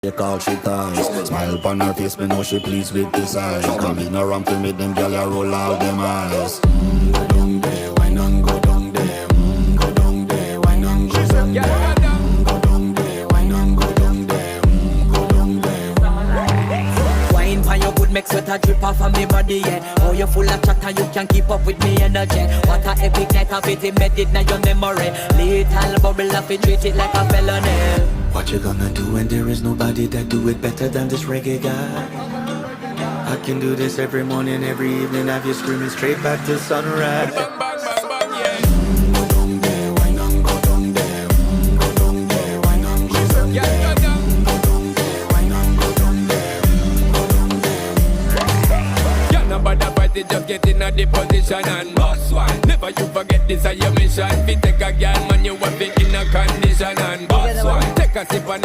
Take all she ties. Smile upon her face, me know she pleased with this eyes. Come in around to me, them gyal a roll out them eyes. Go down there, why not go down there? Go down there, why not go down there? Go down there, why not go down there? Go down there. Wine for your good, make sweat a drip off of me body, yeah. Oh, you full of chatter, you can keep up with me energy. What a epic night of it, embedded in your memory. Little bubble up, it treat it like a felony. What you gonna do when there is nobody that do it better than this reggae guy? I can do this every morning, every evening, have you screaming straight back to sunrise. Go down there, why not go down there? Go down there, why not go down there? Go down there, why not go down there? Go down there. Can't nobody fight it, just get in a the position and boss one. Never you forget this is your mission. Fi take a girl, man, you have it in a condition and boss one. Take a sip and